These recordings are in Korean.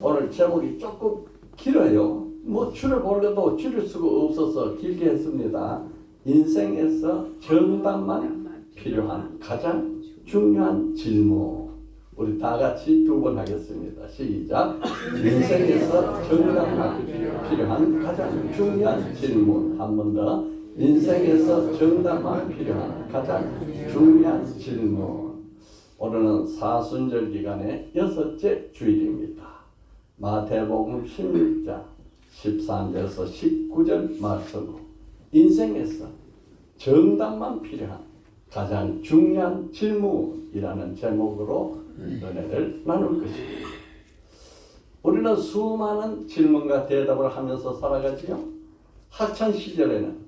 오늘 제목이 조금 길어요. 뭐 줄을 보려도 줄일 수가 없어서 길게 했습니다. 인생에서 정답만 필요한 가장 중요한 질문. 우리 다 같이 두 번 하겠습니다. 시작. 인생에서 정답만 필요한 가장 중요한 질문. 한 번 더. 인생에서 정답만 필요한 가장 중요한 질문. 오늘은 사순절 기간의 6째 주일입니다. 마태복음 16장 13절에서 19절 말씀으로 인생에서 정답만 필요한 가장 중요한 질문이라는 제목으로 은혜를 나눌 것입니다. 우리는 수많은 질문과 대답을 하면서 살아가지요. 학창 시절에는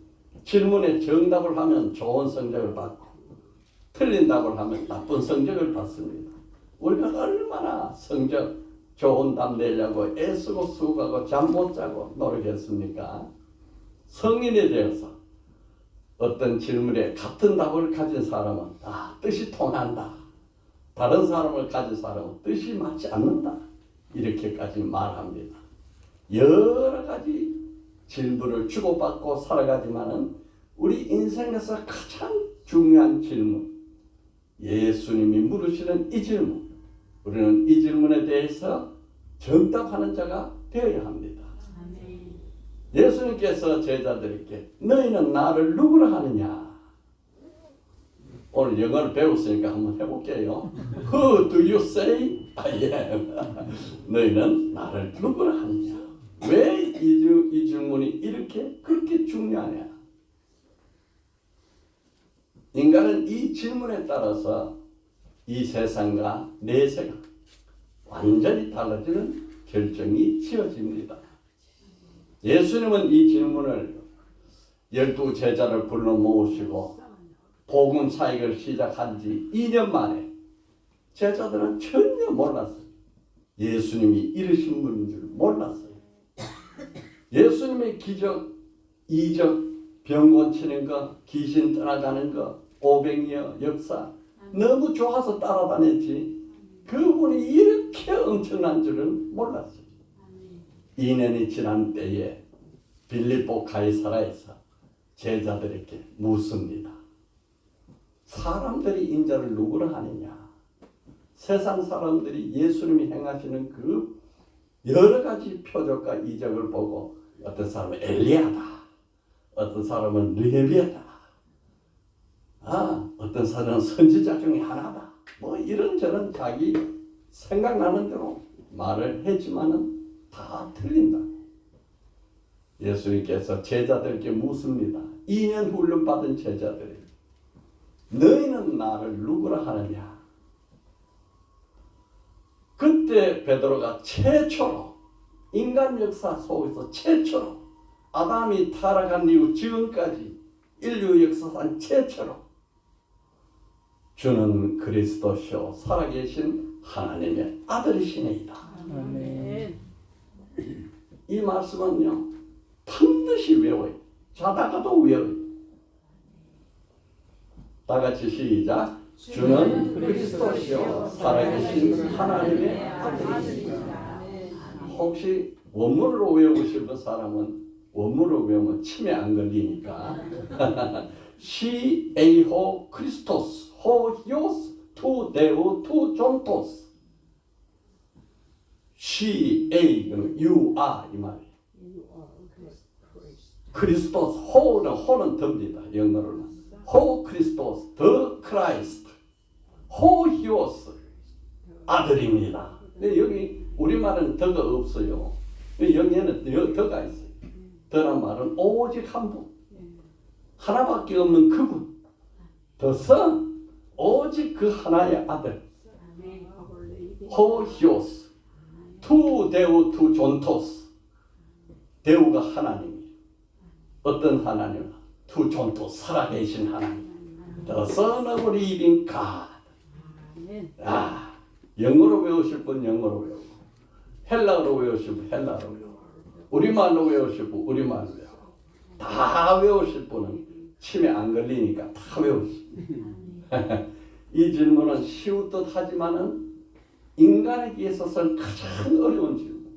질문에 정답을 하면 좋은 성적을 받고 틀린 답을 하면 나쁜 성적을 받습니다. 우리가 얼마나 성적 좋은 답 내려고 애쓰고 수고하고 잠 못 자고 노력했습니까? 성인이 되어서 어떤 질문에 같은 답을 가진 사람은 뜻이 통한다. 다른 사람을 가진 사람은 뜻이 맞지 않는다. 이렇게까지 말합니다. 여러 가지 질문을 주고받고 살아가지만은 우리 인생에서 가장 중요한 질문, 예수님이 물으시는 이 질문, 우리는 이 질문에 대해서 정답하는 자가 되어야 합니다. 예수님께서 제자들에게 너희는 나를 누구라 하느냐? 오늘 영어를 배웠으니까 한번 해볼게요. Who do you say I am? 너희는 나를 누구라 하느냐? 왜 이 질문이 이렇게 그렇게 중요하냐? 인간은 이 질문에 따라서 이 세상과 내세가 완전히 달라지는 결정이 지어집니다. 예수님은 이 질문을 12 제자를 불러 모으시고 복음 사역을 시작한 지 2년 만에 제자들은 전혀 몰랐어요. 예수님이 이르신 분인 줄 몰랐어요. 예수님의 기적, 이적, 병 고치는 거, 귀신 떠나가는 거, 500여 역사 너무 좋아서 따라다녔지 그분이 이렇게 엄청난 줄은 몰랐어요. 2년이 지난 때에 빌립보 가이사라에서 제자들에게 묻습니다. 사람들이 인자를 누구라 하느냐? 세상 사람들이 예수님이 행하시는 그 여러 가지 표적과 이적을 보고 어떤 사람은 엘리야다, 어떤 사람은 레위야다, 어떤 사람은 선지자 중에 하나다. 뭐 이런저런 자기 생각나는 대로 말을 했지만은 다 틀린다. 예수님께서 제자들에게 묻습니다. 2년 훈련받은 제자들이 너희는 나를 누구라 하느냐? 그때 베드로가 최초로 인간 역사 속에서 최초로 아담이 타락한 이후 지금까지 인류 역사상 최초로 주는 그리스도시요 살아계신 하나님의 아들이시니이다. 아멘. 이 말씀은요 반드시 외워요. 자다가도 외워요. 다 같이 시작. 주는 그리스도시요 살아계신 하나님의 아들이시니이다. 혹시 원문으로 외우실 사람은 원문으로 외우면 치매 안 걸리니까 시에이호 크리스토스 호히오스 투 데우 투 존토스 시에이는 you are 이 말이에요. 크리스토스 호는 더입니다. 영어로는 호 크리스토스 더 크라이스트 호히오스 아들입니다. 근데 여기 우리말은 더가 없어요. 여기에는 더가 있어요. 더란 말은 오직 한 분, 하나밖에 없는 그분, The Son, 오직 그 하나의 아들, 호히오스, 투 데우 투 존토스, 데우가 하나님이에요. 어떤 하나님? 투 존토스, 살아계신 하나님, The Son of Living God. 영어로 외우실 분 영어로 외우고, 헬라어로 외우실 분 헬라어로 외우고, 우리말로 외우실 분 우리말로 외우고, 다 외우실 분은 치매 안 걸리니까 다 외우시고. 이 질문은 쉬운 듯 하지만은 인간에게 있어서는 가장 어려운 질문.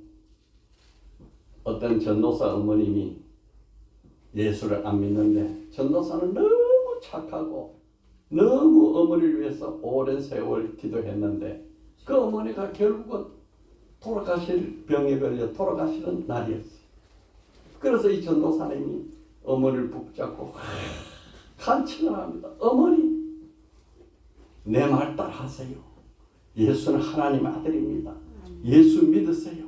어떤 전도사 어머님이 예수를 안 믿는데 전도사는 너무 착하고 너무 어머니를 위해서 오랜 세월 기도했는데 그 어머니가 결국은 돌아가실 병에 걸려 돌아가시는 날이었어요. 그래서 이 전도사님이 어머니를 붙잡고 간청을 합니다. 어머니, 내 말 따라하세요. 예수는 하나님의 아들입니다. 예수 믿으세요.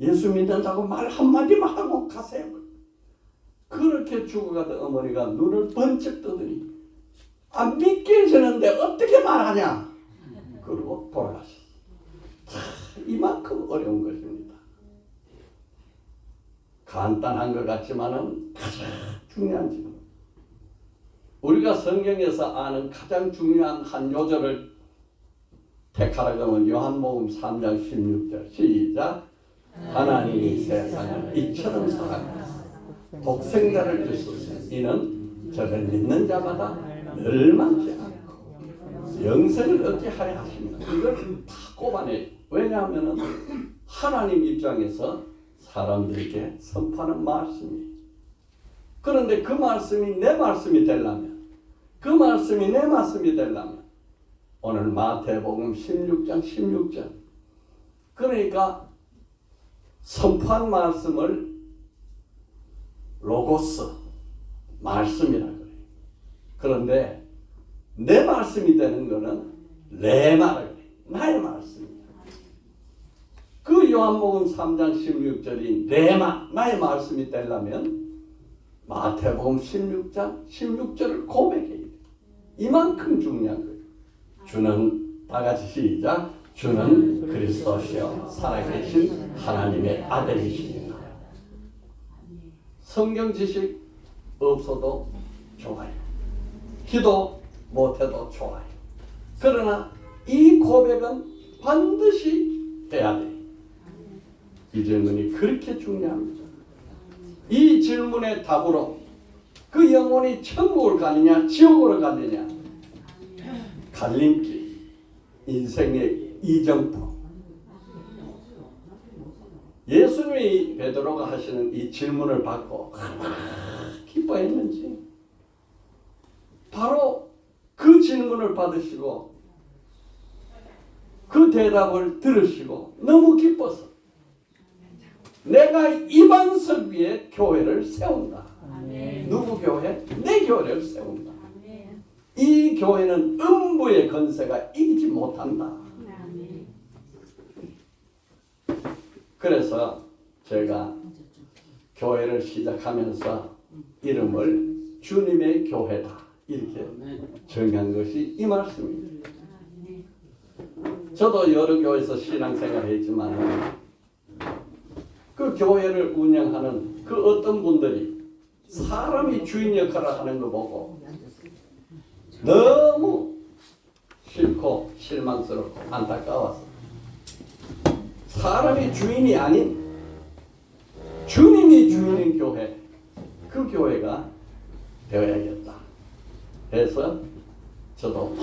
예수 믿는다고 말 한마디만 하고 가세요. 그렇게 죽어가던 어머니가 눈을 번쩍 뜨더니 안 믿겨지는데 어떻게 말하냐? 그러고 돌아가셨어요. 이만큼 어려운 것입니다. 간단한 것 같지만은 가장 중요한 질문. 우리가 성경에서 아는 가장 중요한 한 요절을 택하라고 하면 요한복음 3장 16절 시작. 하나님이 세상을 이처럼 사랑하사 독생자를 주셨으니 이는 저를 믿는 자마다 멸망치 않고 영생을 얻게 하려 하십니다. 이걸 다 꼽아내요. 왜냐하면 하나님 입장에서 사람들에게 선포하는 말씀이에요. 그런데 그 말씀이 내 말씀이 되려면, 그 말씀이 내 말씀이 되려면 오늘 마태복음 16장 16절, 그러니까 선포한 말씀을 로고스, 말씀이라고 그래요. 그런데 내 말씀이 되는 것은 레마라고 그래요. 나의 말씀이에요. 그 요한복음 3장 16절이 레마, 나의 말씀이 되려면 마태복음 16장 16절을 고백해야 돼요. 이만큼 중요한 거예요. 주는, 다 같이 시작. 주는 그리스도시요 살아계신 하나님의 아들이십니다. 성경 지식 없어도 좋아요. 기도 못해도 좋아요. 그러나 이 고백은 반드시 해야 돼요. 이 질문이 그렇게 중요합니다. 이 질문의 답으로 그 영혼이 천국을 가느냐 지옥으로 가느냐 갈림길, 인생의 이정표. 예수님이 베드로가 하시는 이 질문을 받고 기뻐했는지 바로 그 질문을 받으시고 그 대답을 들으시고 너무 기뻐서 내가 이방석 위에 교회를 세운다. 아멘. 누구 교회? 내 교회를 세운다. 아멘. 이 교회는 음부의 권세가 이기지 못한다. 아멘. 그래서 제가 교회를 시작하면서 이름을 주님의 교회다 이렇게 정한 것이 이 말씀입니다. 저도 여러 교회에서 신앙생활을 했지만 그 교회를 운영하는 그 어떤 분들이 사람이 주인 역할을 하는 거 보고 너무 싫고 실망스럽고 안타까워서 사람이 주인이 아닌 주님이 주인인 교회, 그 교회가 되어야겠다 해서 저도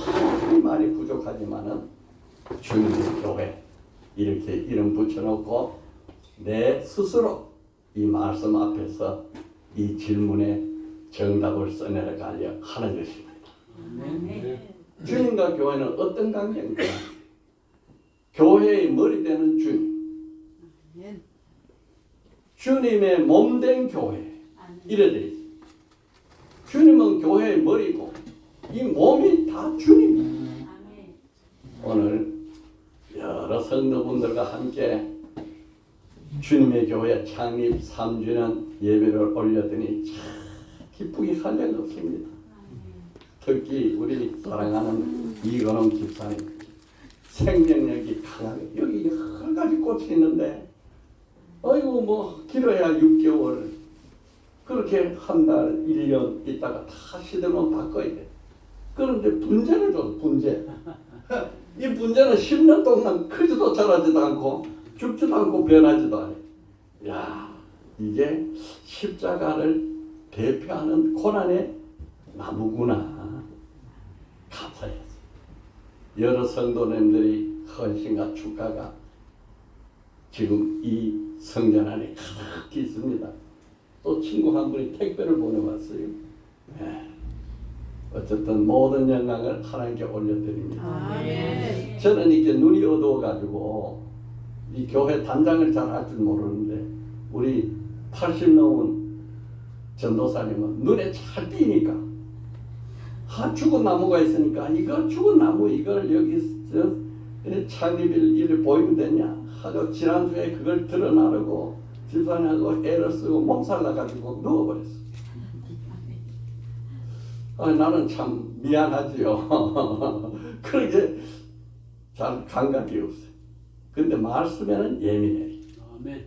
많이 부족하지만은 주님의 교회 이렇게 이름 붙여놓고 내 스스로 이 말씀 앞에서 이 질문에 정답을 써내려가려 하는 것입니다. 주님과 교회는 어떤 관계인가? 교회의 머리 되는 주님, 주님의 몸된 교회 이래 돼 있어요. 주님은 교회의 머리고 이 몸이 다 주님이에요. 오늘 여러 성도분들과 함께 주님의 교회 창립 3주년 예배를 올렸더니 참 기쁘기 한량 없습니다. 특히 우리 사랑하는 이건홍 집사님 생명력이 강하게 여기 여러 가지 꽃이 있는데 아이고 뭐 길어야 6개월 그렇게 한 달 1년 있다가 다 시대만 바꿔야 돼. 그런데 분재를 줘. 분재. 이 분재는 10년 동안 크지도 자라지도 않고 죽지도 않고 변하지도 않아요. 야, 이게 십자가를 대표하는 고난의 나무구나. 감사했어요. 여러 성도님들이 헌신과 축가가 지금 이 성전 안에 가득히 있습니다. 또 친구 한 분이 택배를 보내왔어요. 네. 어쨌든 모든 영광을 하나님께 올려드립니다. 아멘. 저는 이렇게 눈이 어두워가지고 이 교회 단장을 잘 할 줄 모르는데 우리 80 넘은 전도사님은 눈에 잘 띄니까 죽은 나무가 있으니까 이거 죽은 나무 이걸 여기 창립일 일을 보이면 되냐 하고 지난주에 그걸 드러나려고 집사님하고 애를 쓰고 몸살 나가지고 누워버렸어. 나는 참 미안하지요. 그렇게 잘 감각이 없어요. 근데 말씀에는 예민해요. 아멘.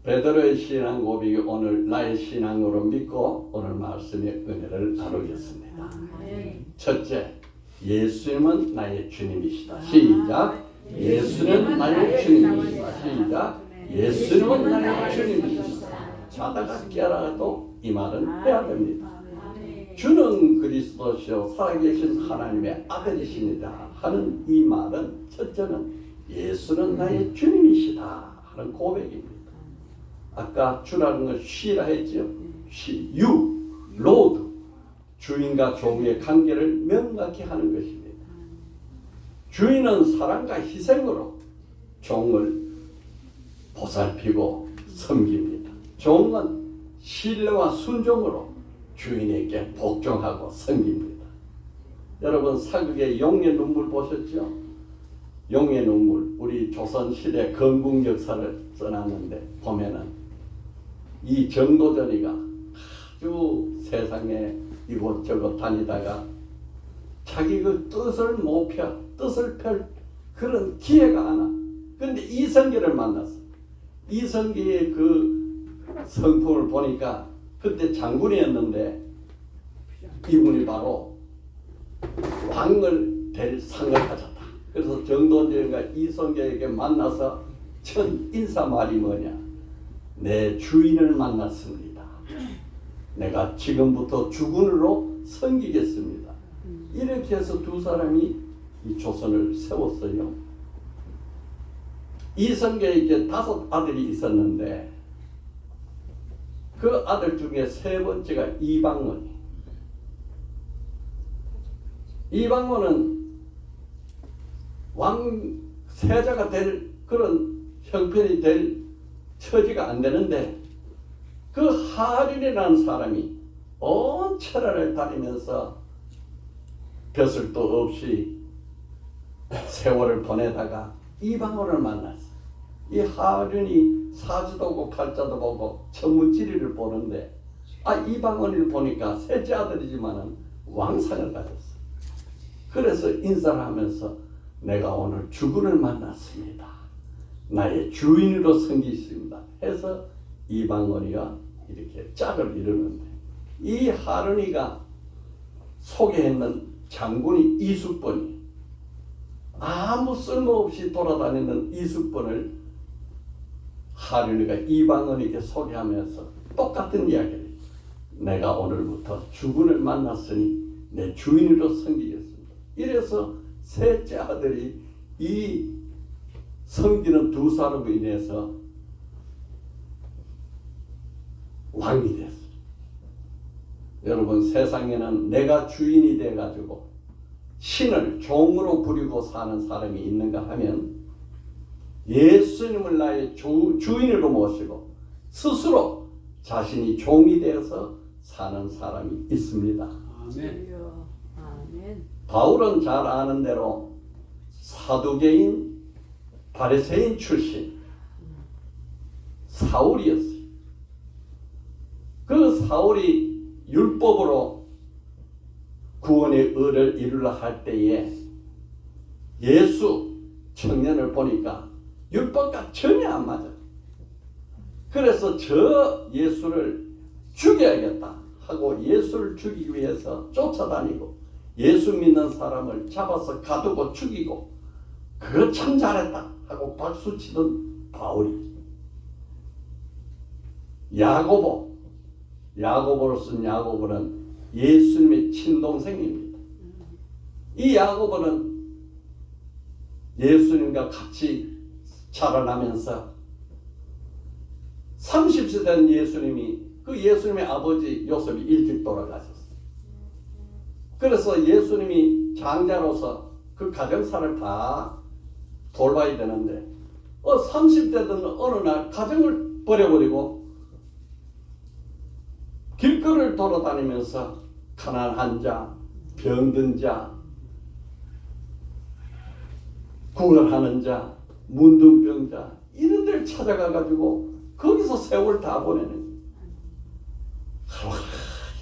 베드로의 신앙 고백이 오늘 나의 신앙으로 믿고 오늘 말씀의 은혜를 나누겠습니다. 첫째, 예수님은 나의 주님이시다. 시작. 예수는 나의 주님이시다. 시작. 예수님은 나의 주님이시다. 자다가 깨어나도 이 말은 해야 됩니다. 주는 그리스도시요 살아계신 하나님의 아들이십니다 하는 이 말은 첫째는 예수는 나의 주님이시다 하는 고백입니다. 아까 주라는 건 쉬라 했죠. 쉬, 유, 로드 주인과 종의 관계를 명확히 하는 것입니다. 주인은 사랑과 희생으로 종을 보살피고 섬깁니다. 종은 신뢰와 순종으로 주인에게 복종하고 섬깁니다. 여러분 사극의 용의 눈물 보셨죠? 용의 눈물 우리 조선시대 건국 역사를 써놨는데 보면은 이 정도전이가 아주 세상에 이곳저곳 다니다가 자기 그 뜻을 못 펴 뜻을 펼 그런 기회가 안 와. 근데 이성계를 만났어. 이성계의 그 성품을 보니까 그때 장군이었는데 이분이 바로 왕을 될 상을 가졌다. 그래서 정도전과 이성계에게 만나서 첫 인사말이 뭐냐? 내 주인을 만났습니다. 내가 지금부터 주군으로 섬기겠습니다. 이렇게 해서 두 사람이 이 조선을 세웠어요. 이성계에게 5 아들이 있었는데 그 아들 중에 3번째가 이방원. 이방원은 왕 세자가 될 그런 형편이 될 처지가 안 되는데 그 하륜이라는 사람이 온 천하를 다니면서 벼슬도 없이 세월을 보내다가 이방원을 만났어. 이 하륜이 사주도 보고 팔자도 보고 천문지리를 보는데 이방원을 보니까 셋째 아들이지만은 왕상을 가졌어. 그래서 인사를 하면서 내가 오늘 주군을 만났습니다. 나의 주인으로 섬기십니다. 해서 이방원이가 이렇게 짝을 이루는데 이 하륜이가 소개했는 장군이 이숙번이 아무 쓸모없이 돌아다니는 이숙번을 하륜이가 이방원에게 소개하면서 똑같은 이야기를 내가 오늘부터 주군을 만났으니 내 주인으로 섬기겠습니다. 이래서 셋째 아들이 이 섬기는 두 사람으로 인해서 왕이 됐어요. 여러분 세상에는 내가 주인이 돼가지고 신을 종으로 부리고 사는 사람이 있는가 하면 예수님을 나의 주인으로 모시고 스스로 자신이 종이 되어서 사는 사람이 있습니다. 아멘. 아멘. 바울은 잘 아는 대로 사두개인 바리새인 출신 사울이었어요. 그 사울이 율법으로 구원의 의를 이루려 할 때에 예수 청년을 보니까 율법과 전혀 안 맞아. 그래서 저 예수를 죽여야겠다 하고 예수를 죽이기 위해서 쫓아다니고 예수 믿는 사람을 잡아서 가두고 죽이고 그거 참 잘했다 하고 박수치던 바울이 야고보로 쓴 야고보는 예수님의 친동생입니다. 이 야고보는 예수님과 같이 자라나면서 30세 된 예수님이 그 예수님의 아버지 요셉이 일찍 돌아가셨어요. 그래서 예수님이 장자로서 그 가정사를 다 돌봐야 되는데 30대 된 어느 날 가정을 버려버리고 길거리를 돌아다니면서 가난한 자, 병든 자, 구걸하는 자, 문둥병자 이런 데를 찾아가가지고 거기서 세월 다 보내는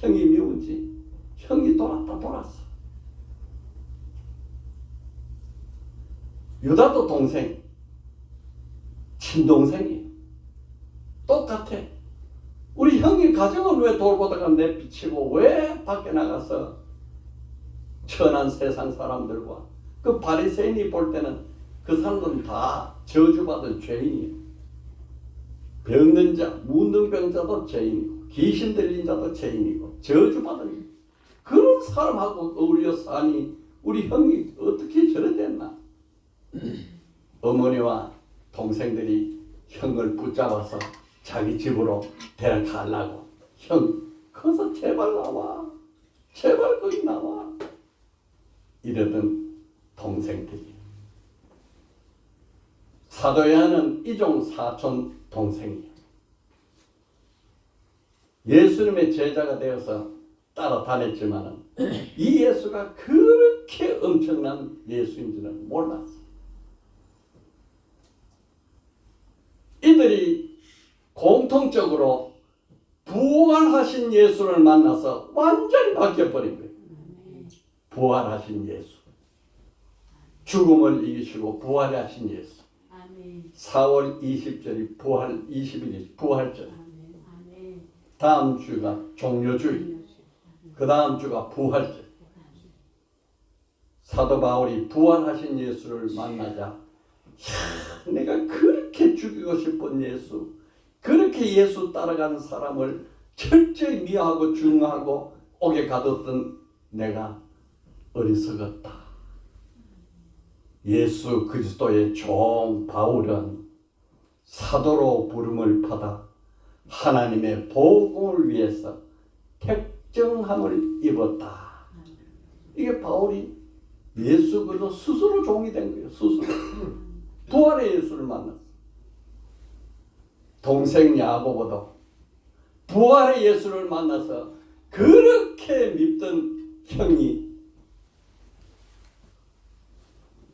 형이 미운지 형이 돌았어. 유다도 동생, 친동생이에요. 똑같아. 우리 형이 가정을 왜 돌보다가 내비치고 왜 밖에 나가서 천한 세상 사람들과 그 바리새인이 볼 때는 그 사람들은 다 저주받은 죄인이에요. 병든 자, 문둥병자도 죄인이고 귀신 들린 자도 죄인이고 저주받은 그런 사람하고 어울려 사니 우리 형이 어떻게 저래 됐나? 어머니와 동생들이 형을 붙잡아서 자기 집으로 데려가려고 형 거기서 제발 나와, 제발 거기 나와 이러던 동생들이 사도 요한은 이종 사촌 동생이에요. 예수님의 제자가 되어서 따라다녔지만 이 예수가 그렇게 엄청난 예수인지는 몰랐어. 이들이 공통적으로 부활하신 예수를 만나서 완전히 바뀌어버린 거예요. 부활하신 예수. 죽음을 이기시고 부활하신 예수. 4월 20절이 부활 20일이 부활절. 다음 주가 종료주일. 그 다음 주가 부활절. 사도 바울이 부활하신 예수를 만나자 내가 그렇게 죽이고 싶은 예수, 그렇게 예수 따라가는 사람을 철저히 미워하고 중하고 옥에 가뒀던 내가 어리석었다. 예수 그리스도의 종 바울은 사도로 부름을 받아 하나님의 복음을 위해서 택정함을 입었다. 이게 바울이 예수 그리스도 스스로 종이 된 거예요. 스스로. 부활의 예수를 만났어. 동생 야고보도 부활의 예수를 만나서 그렇게 믿던 형이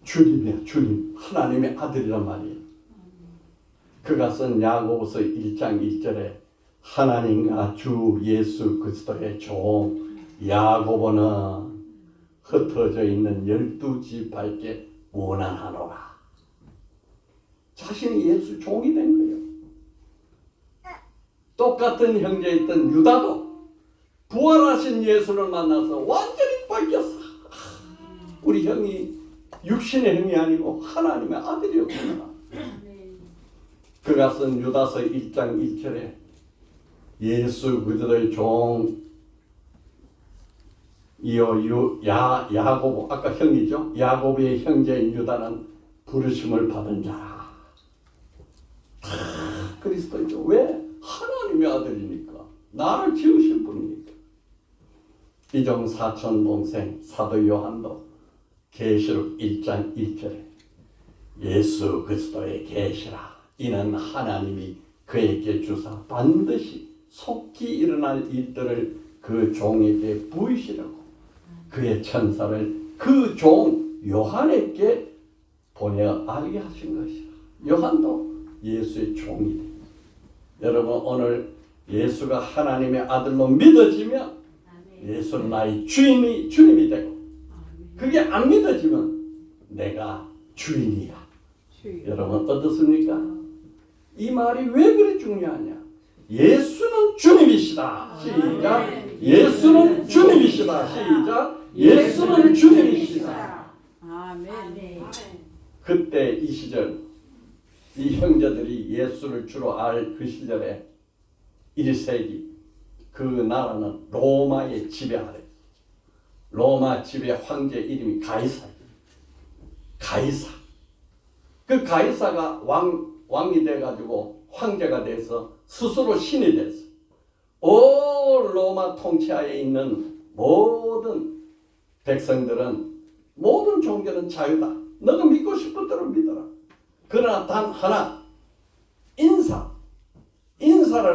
주님이야, 주님. 하나님의 아들이란 말이에요. 그가 쓴 야고보서 1장 1절에 하나님과 주 예수 그리스도의 종 야고보는 흩어져 있는 12지파에게 원한하노라. 자신이 예수 종이 된 거예요. 똑같은 형제였던 유다도 부활하신 예수를 만나서 완전히 바뀌었어. 우리 형이 육신의 형이 아니고 하나님의 아들이었구나. 그가 쓴 유다서 1장 1절에 예수 그리스도의 종 야고보, 아까 형이죠. 야고보의 형제인 유다는 부르심을 받은 자라. 그리스도이죠. 왜? 하나님의 아들이니까. 나를 지으신 분이니까. 이종 사촌 동생 사도 요한도 계시록 1장 1절에 예수 그리스도의 계시라. 이는 하나님이 그에게 주사 반드시 속히 일어날 일들을 그 종에게 보이시려고 그의 천사를 그 종 요한에게 보내어 알게 하신 것이라. 요한도 예수의 종이 돼. 여러분 오늘 예수가 하나님의 아들로 믿어지면 예수는 나의 주님이 되고 그게 안 믿어지면 내가 주인이야. 여러분 어떻습니까? 이 말이 왜 그리 중요하냐? 예수는 주님이시다. 시작. 예수는 주님이시다. 시작. 예수는 주님이시다. 아멘. 그때 이 시절 이 형제들이 예수를 주로 알 그 시절에 1세기 그 나라는 로마의 지배 아래. 로마 지배 황제 이름이 가이사. 그 가이사가 왕이 돼가지고 황제가 돼서 스스로 신이 됐어. 올 로마 통치하에 있는 모든 백성들은 모든 종교는 자유다. 너가 믿고 싶은 대로 믿어라. 그러나 단 하나 인사를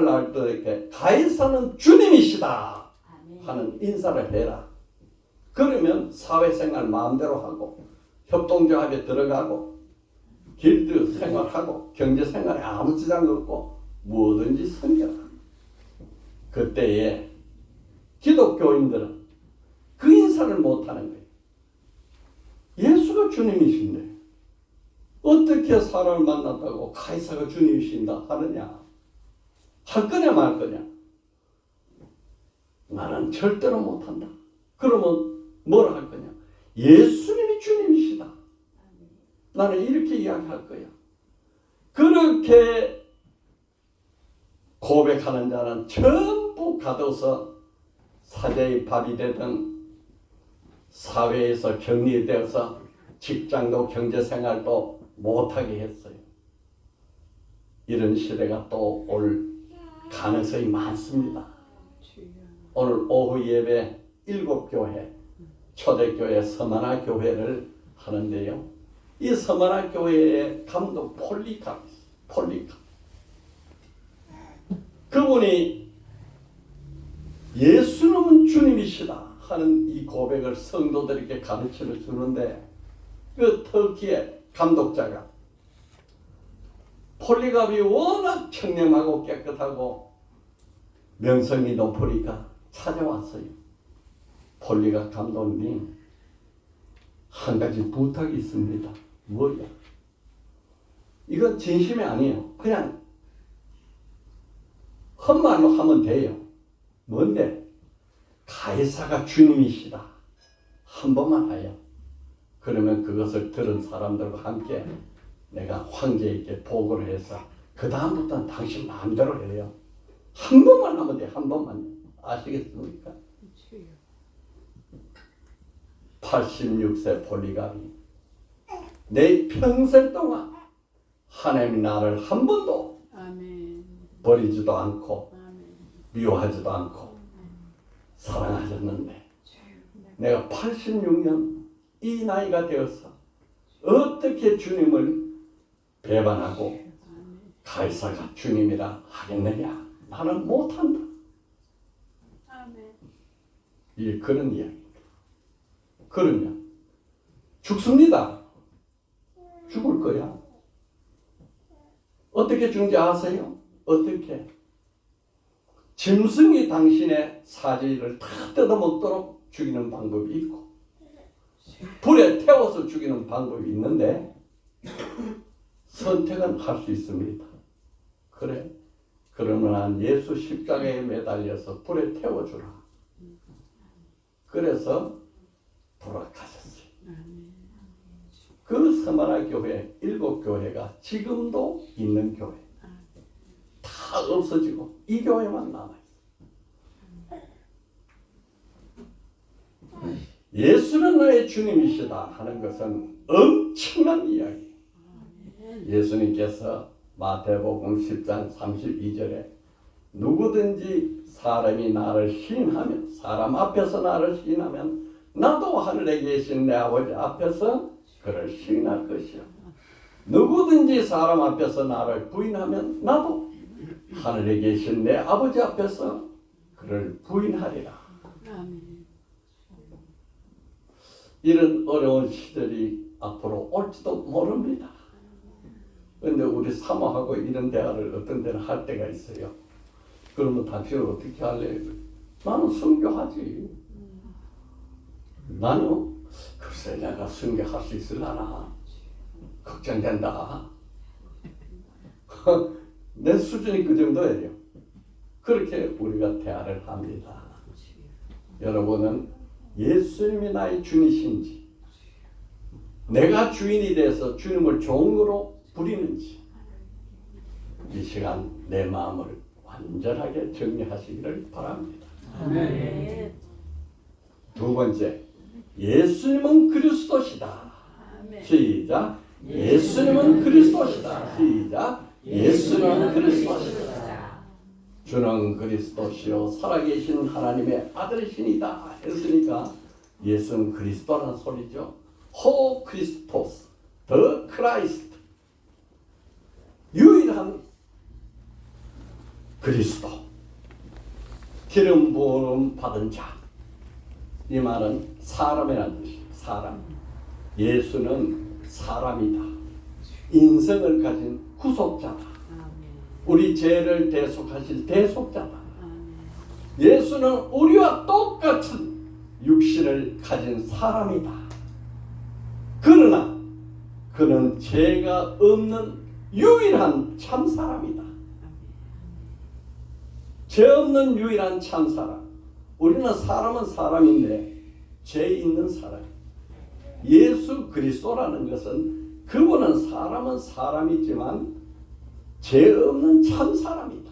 할 때 이렇게 가이사는 주님이시다 하는 인사를 해라. 그러면 사회생활 마음대로 하고 협동조합에 들어가고 길드 생활하고 경제생활에 아무 지장 없고 뭐든지 섬겨라. 그때에 기독교인들은 그 인사를 못하는 거예요. 예수가 주님이신데 어떻게 사람을 만났다고 가이사가 주님이신다 하느냐? 할 거냐 말 거냐? 나는 절대로 못한다. 그러면 뭘 할 거냐? 예수님이 주님이시다. 나는 이렇게 이야기할 거야. 그렇게 고백하는 자는 전부 가둬서 사제의 밥이 되든 사회에서 격리되어서 직장도 경제생활도 못하게 했어요. 이런 시대가 또 올 가능성이 많습니다. 오늘 오후 예배 7교회 초대교회 서만화 교회를 하는데요. 이 서만화 교회의 감독 폴리캅 그분이 예수님은 주님이시다 하는 이 고백을 성도들에게 가르쳐 주는데 그 터키의 감독자가 폴리갑이 워낙 청렴하고 깨끗하고 명성이 높으니까 찾아왔어요. 폴리갑 감독님, 한 가지 부탁이 있습니다. 뭐야? 이건 진심이 아니에요. 그냥 헛말로 하면 돼요. 뭔데? 가이사가 주님이시다. 한 번만 하여. 그러면 그것을 들은 사람들과 함께 내가 황제에게 보고를 해서 그 다음부터는 당신 마음대로 해요. 한 번만 하면 돼. 한 번만. 아시겠습니까? 86세 폴리갑이 내 평생 동안 하나님이 나를 한 번도 버리지도 않고 미워하지도 않고 사랑하셨는데 내가 86년 이 나이가 되어서 어떻게 주님을 배반하고 가이사가 주님이라 하겠느냐? 나는 못한다. 이 그런 이야기입니다. 그러면 죽습니다. 죽을 거야. 어떻게 죽는지 아세요? 어떻게? 짐승이 당신의 사지를 다 뜯어먹도록 죽이는 방법이 있고 불에 태워서 죽이는 방법이 있는데 선택은 할 수 있습니다. 그래? 그러면 난 예수 십자가에 매달려서 불에 태워주라. 그래서 돌아가셨어요. 그 서만화 교회 7교회가 지금도 있는 교회. 다 없어지고 이 교회만 남아있어요. 예수는 너의 주님이시다 하는 것은 엄청난 이야기. 예수님께서 마태복음 10장 32절에 누구든지 사람이 나를 시인하면 사람 앞에서 나를 시인하면 나도 하늘에 계신 내 아버지 앞에서 그를 시인할 것이요. 누구든지 사람 앞에서 나를 부인하면 나도 하늘에 계신 내 아버지 앞에서 그를 부인하리라. 이런 어려운 시절이 앞으로 올지도 모릅니다. 그런데 우리 사모하고 이런 대화를 어떤 때는 할 때가 있어요. 그러면 당신은 어떻게 할래? 나는 순교하지. 나는 글쎄 내가 순교할 수 있으려나 걱정된다. 내 수준이 그 정도예요. 그렇게 우리가 대화를 합니다. 여러분은 예수님이 나의 주님이신지 내가 주인이 돼서 주님을 종으로 부리는지 이 시간 내 마음을 완전하게 정리하시기를 바랍니다. 아멘. 두 번째, 예수님은 그리스도시다. 시작. 예수님은 그리스도시다. 시작. 예수는 그리스도시다. 주는 그리스도시요 살아계신 하나님의 아들이시니다 했으니까 예수는 그리스도라는 소리죠. 호 크리스토스, 더 크라이스트, 유일한 그리스도, 기름 부음 받은 자. 이 말은 사람이라는 뜻이에요. 사람. 예수는 사람이다. 인성을 가진 구속자다. 우리 죄를 대속하실 대속자다. 예수는 우리와 똑같은 육신을 가진 사람이다. 그러나 그는 죄가 없는 유일한 참 사람이다. 죄 없는 유일한 참 사람. 우리는 사람은 사람인데 죄 있는 사람. 예수 그리스도라는 것은 그분은 사람은 사람이지만 죄 없는 참 사람이다.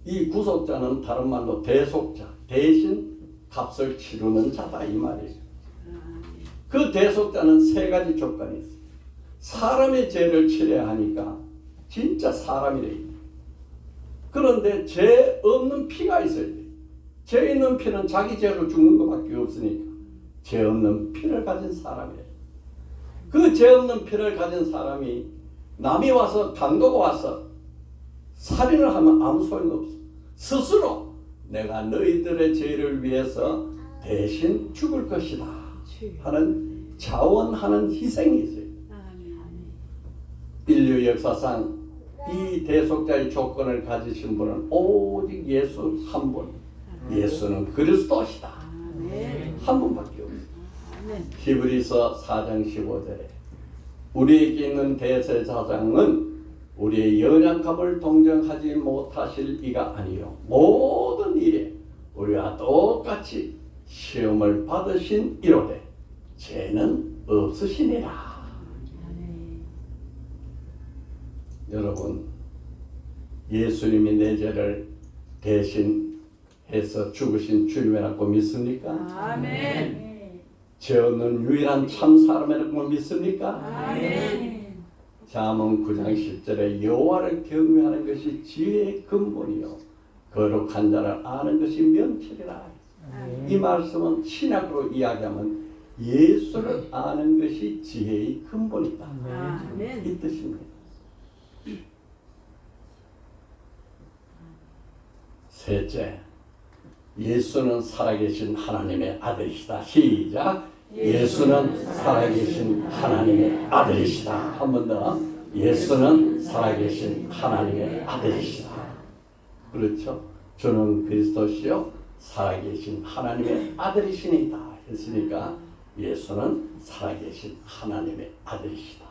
이 구속자는 다른 말로 대속자, 대신 값을 치르는 자다 이 말이에요. 그 대속자는 세 가지 조건이 있어요. 사람의 죄를 치러야 하니까 진짜 사람이래요. 그런데 죄 없는 피가 있어야 돼요. 죄 있는 피는 자기 죄로 죽는 것밖에 없으니까 죄 없는 피를 가진 사람이에요. 그 죄 없는 피를 가진 사람이 남이 와서 강도가 와서 살인을 하면 아무 소용없어. 스스로 내가 너희들의 죄를 위해서 대신 죽을 것이다 하는 자원하는 희생이 있어요. 인류 역사상 이 대속자의 조건을 가지신 분은 오직 예수 한 분. 예수는 그리스도시다. 한 분밖에 없어요. 히브리서 4장 15절에 우리에게 있는 대제사장은 우리의 연약함을 동정하지 못하실 이가 아니요 모든 일에 우리와 똑같이 시험을 받으신 이로되 죄는 없으시니라. 여러분, 예수님이 내 죄를 대신해서 죽으신 주님이라고 믿습니까? 아멘. 죄 없는 유일한 참 사람이라고 믿습니까? 아멘. 잠언 9장 10절에 여호와를 경외하는 것이 지혜의 근본이요 거룩한 자를 아는 것이 명철이라. 이 말씀은 신약으로 이야기하면 예수를 아는 것이 지혜의 근본이다. 아멘. 이 뜻입니다. 셋째, 예수는 살아계신 하나님의 아들이시다. 시작. 예수는 살아계신 하나님의 아들이시다. 한 번 더. 예수는 살아계신 하나님의 아들이시다. 그렇죠? 주는 그리스도시요 살아계신 하나님의 아들이시니다 했으니까 예수는 살아계신 하나님의 아들이시다.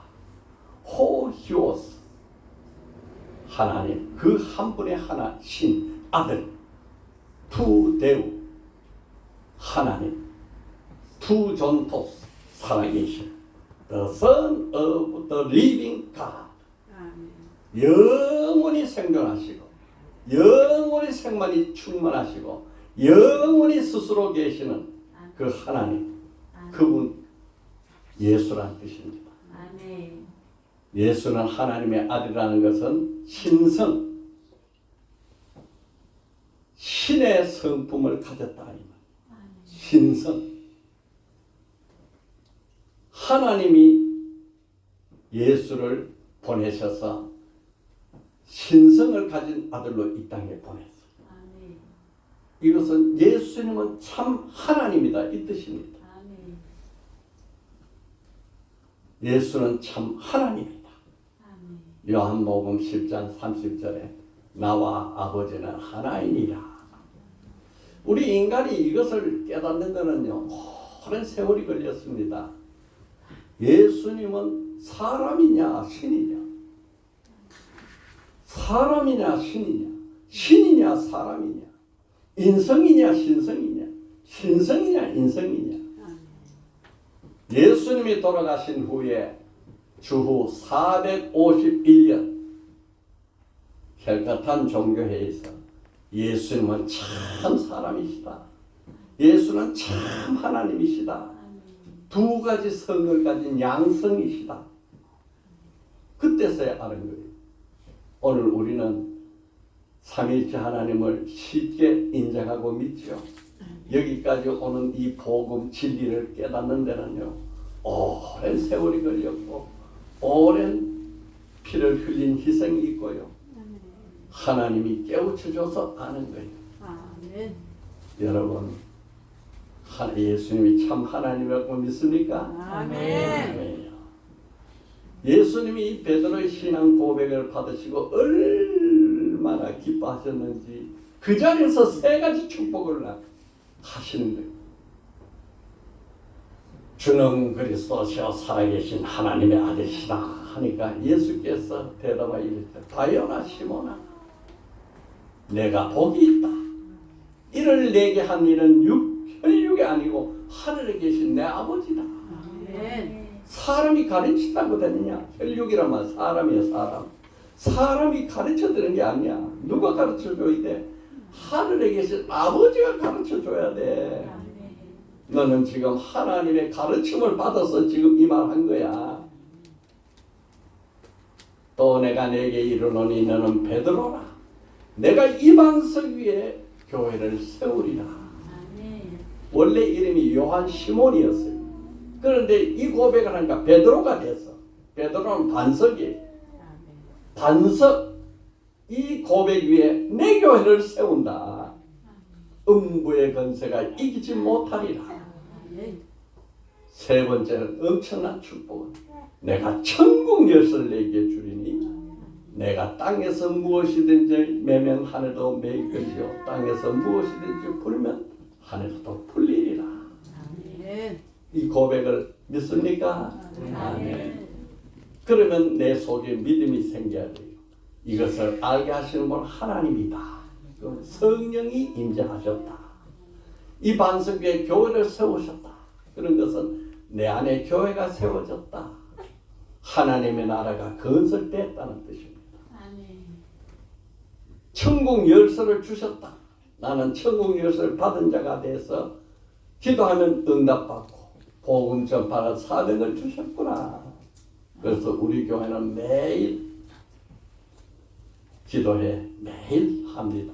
호히오스 하나님, 그 한 분의 하나 신 아들, 투데우 하나님, 투존토스 살아계신 the Son of the Living God. 영원히 생존하시고 영원히 생만이 충만하시고 영원히 스스로 계시는 그 하나님, 그분 예수란 뜻입니다. 예수는 하나님의 아들이라는 것은 신성, 신의 성품을 가졌다. 신성. 하나님이 예수를 보내셔서 신성을 가진 아들로 이 땅에 보냈어요. 이것은 예수님은 참 하나님이다 이 뜻입니다. 예수는 참 하나님이다. 요한복음 10장 30절에 나와 아버지는 하나이니라. 우리 인간이 이것을 깨닫는 것은요 오랜 세월이 걸렸습니다. 예수님은 사람이냐 신이냐, 사람이냐 신이냐, 신이냐 사람이냐, 인성이냐 신성이냐, 신성이냐 인성이냐. 예수님이 돌아가신 후에 주후 451년 헬가탄 종교회에서 예수님은 참 사람이시다, 예수는 참 하나님이시다, 두 가지 성을 가진 양성이시다. 그때서야 아는 거예요. 오늘 우리는 삼위일체 하나님을 쉽게 인정하고 믿죠. 여기까지 오는 이 복음 진리를 깨닫는 데는요, 오랜 세월이 걸렸고 오랜 피를 흘린 희생이 있고요, 하나님이 깨우쳐줘서 아는 거예요. 아멘. 여러분, 예수님이 참 하나님이라고 믿습니까? 아멘. 아멘이요. 예수님이 이 베드로의 신앙 고백을 받으시고 얼마나 기뻐하셨는지 그 자리에서 세 가지 축복을 하시는 거예요. 주는 그리스도시요 살아계신 하나님의 아들이시다 하니까 예수께서 대답하여 이르시되 바요나 시몬아, 내가 복이 있다. 이를 내게 한 이는 혈육이 아니고 하늘에 계신 내 아버지다. 아멘. 사람이 가르친다고 되느냐? 혈육이라면 사람이야, 사람. 사람이 가르쳐드는 게 아니야. 누가 가르쳐줘야 돼? 하늘에 계신 아버지가 가르쳐줘야 돼. 너는 지금 하나님의 가르침을 받아서 지금 이 말 한 거야. 또 내가 내게 이르노니 너는 베드로라. 내가 이 반석 위에 교회를 세우리라. 원래 이름이 요한 시몬이었어요. 그런데 이 고백을 하니까 베드로가 됐어. 베드로는 반석이에요. 반석, 이 고백 위에 내 교회를 세운다. 음부의 권세가 이기지 못하리라. 세 번째는 엄청난 축복은 내가 천국 열쇠를 내게 주리니 내가 땅에서 무엇이든지 매면 하늘도 매일 것이요 땅에서 무엇이든지 풀면 하늘도 풀리리라. 아멘. 이 고백을 믿습니까? 아멘. 그러면 내 속에 믿음이 생겨야 돼요. 이것을 알게 하시는 분 하나님이다. 성령이 임재하셨다. 이 반석 위에 교회를 세우셨다. 그런 것은 내 안에 교회가 세워졌다. 하나님의 나라가 건설됐다는 뜻입니다. 천국 열쇠를 주셨다. 나는 천국 열쇠를 받은 자가 돼서 기도하면 응답받고 복음 전파가 사명을 주셨구나. 그래서 우리 교회는 매일 기도해 매일 합니다.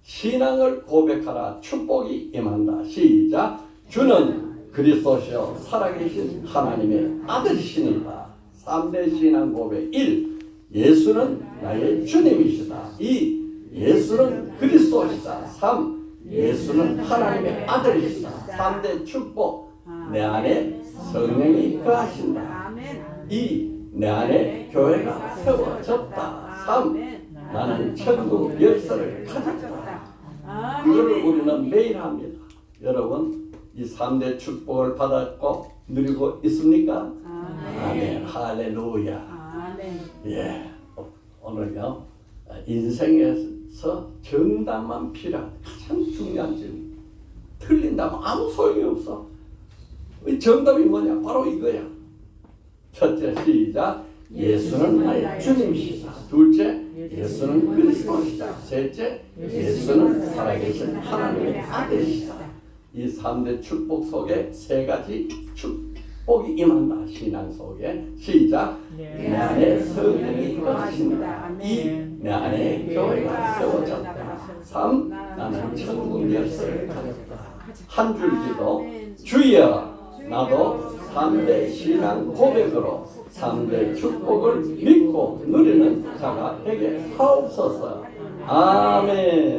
신앙을 고백하라 축복이 임한다. 시작. 주는 그리스도시요 살아계신 하나님의 아들이시니라. 3대 신앙 고백. 1. 예수는 나의 주님이시다. 2. 예수는 그리스도시다. 3. 예수는 하나님의 아들이시다. 3대 축복. 내 안에 성령이 거하신다. 아멘. 2. 내 안에 교회가 세워졌다. 3. 나는 천국 열쇠를 가졌다. 이거를 우리는 매일 합니다. 여러분, 이 3대 축복을 받았고 누리고 있습니까? 아멘. 할렐루야. 아멘. 예. 오늘요, 인생에서 정답만 필요한 가장 중요한 질문. 틀린다면 아무 소용이 없어. 이 정답이 뭐냐? 바로 이거야. 첫째, 시작. 예수는 나의 주님이시다. 둘째, 예수는 그리스도시다. 셋째, 예수는 살아계신 하나님의 아들이시다. 이 3대 축복 속에 세 가지 축복이 임한다. 신앙 속에. 시작. 내 안에 성령이 거하신다. 2. 내 안에 교회가 세워졌다. 3. 나는 천국 열쇠를 가졌다. 한 줄 기도. 주여, 나도 3대 신앙 고백으로 3대 축복을 믿고 누리는 자가 되게 하옵소서. 아멘.